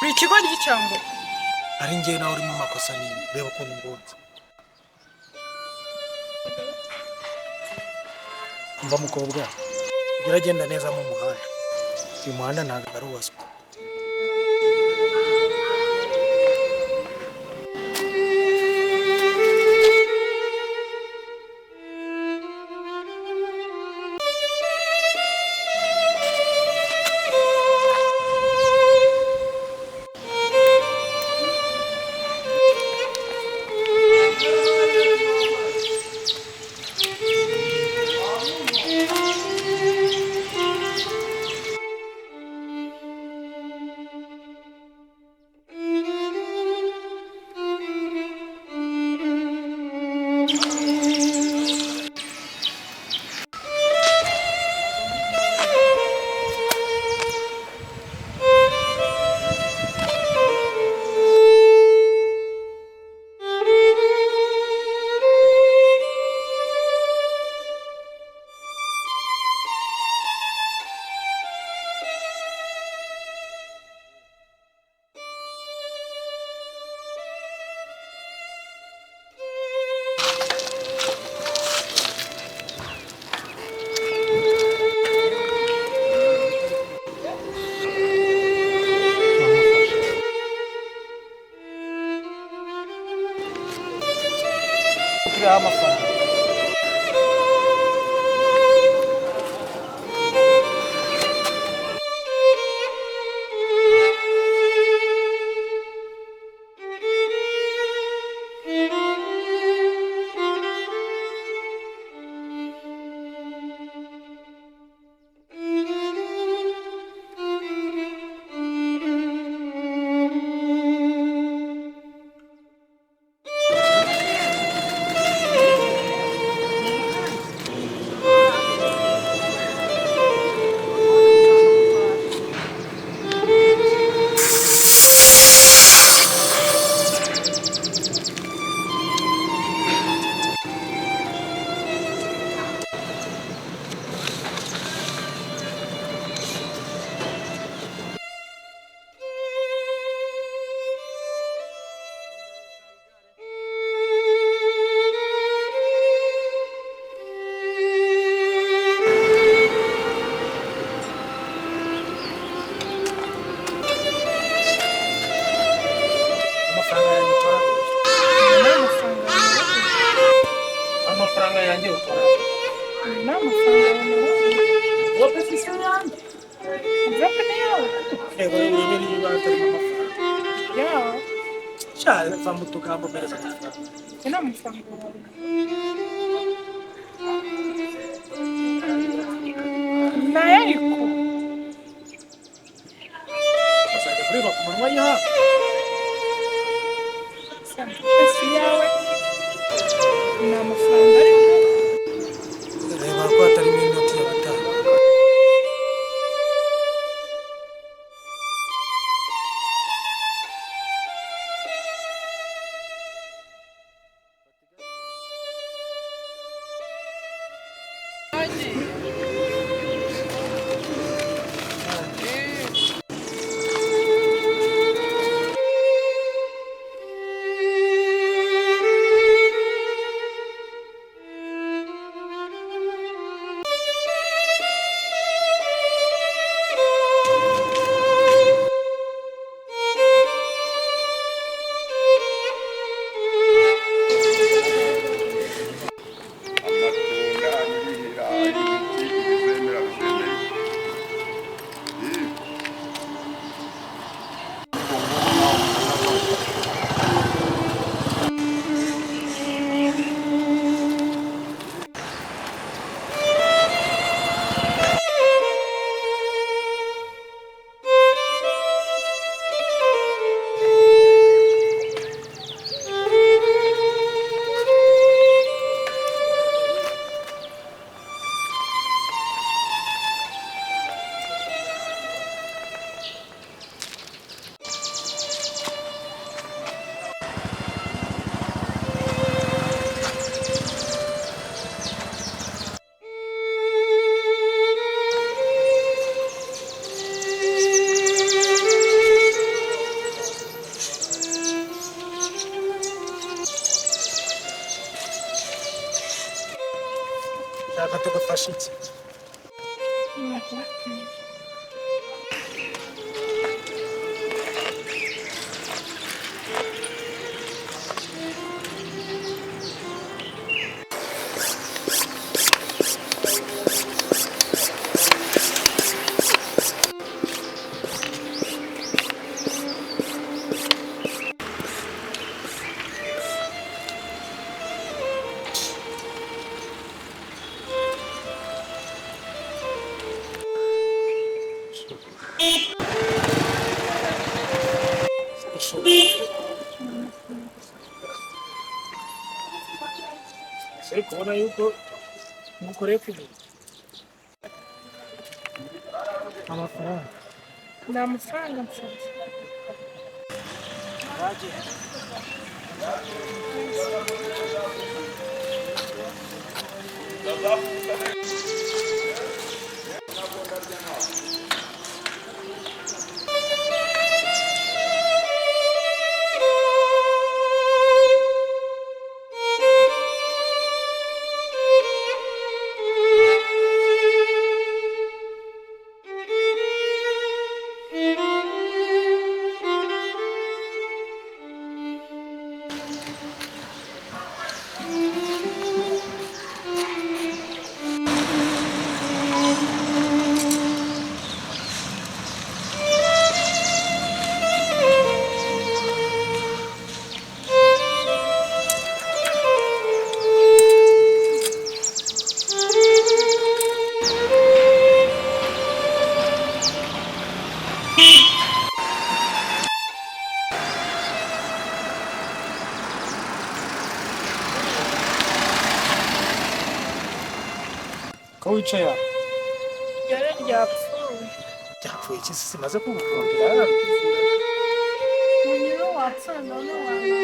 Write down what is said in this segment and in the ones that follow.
Uri ikigoryi cyangwa ari njye nawe uri mu makosa nini reba ukuntu mbunze umva mukobwa biragenda neza mu muhanda uyu muhanda ntabwo ari uwaswe turiho amafaranga amafaranga yanjye ukora wowe ufite yanjye reba reba niba atarimo amafaranga cyane va mu tugambo meza ina amafaranga nayo ariko bazajya kureba ku manywa yawe esi yawe ni amafaranga ariko reba ko hatarimo inoti ya gatanu washitse. Sei kubona yuko mukoreye kwibuka amafaranga. Nta mafaranga mfite. Ko wicaye Igare ryapfuye. byapfuye iki se simaze kugukundira. Unyura wapfuye none wanga.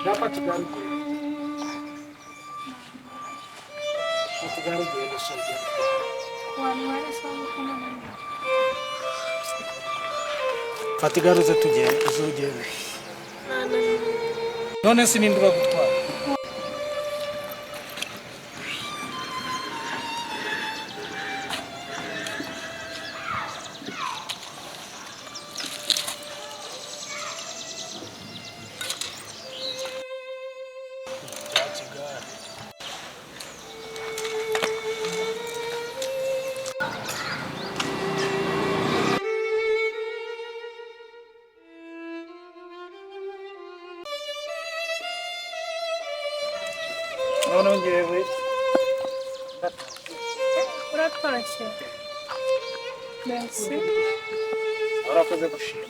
Dapat diganti. Diganti ya saja. Wantwara isaha kumwe n'umwe. Fata igare uze tugende uzugende. None sinindura gutwara. None ngewe Uratashye. Merci. warakoze gushima.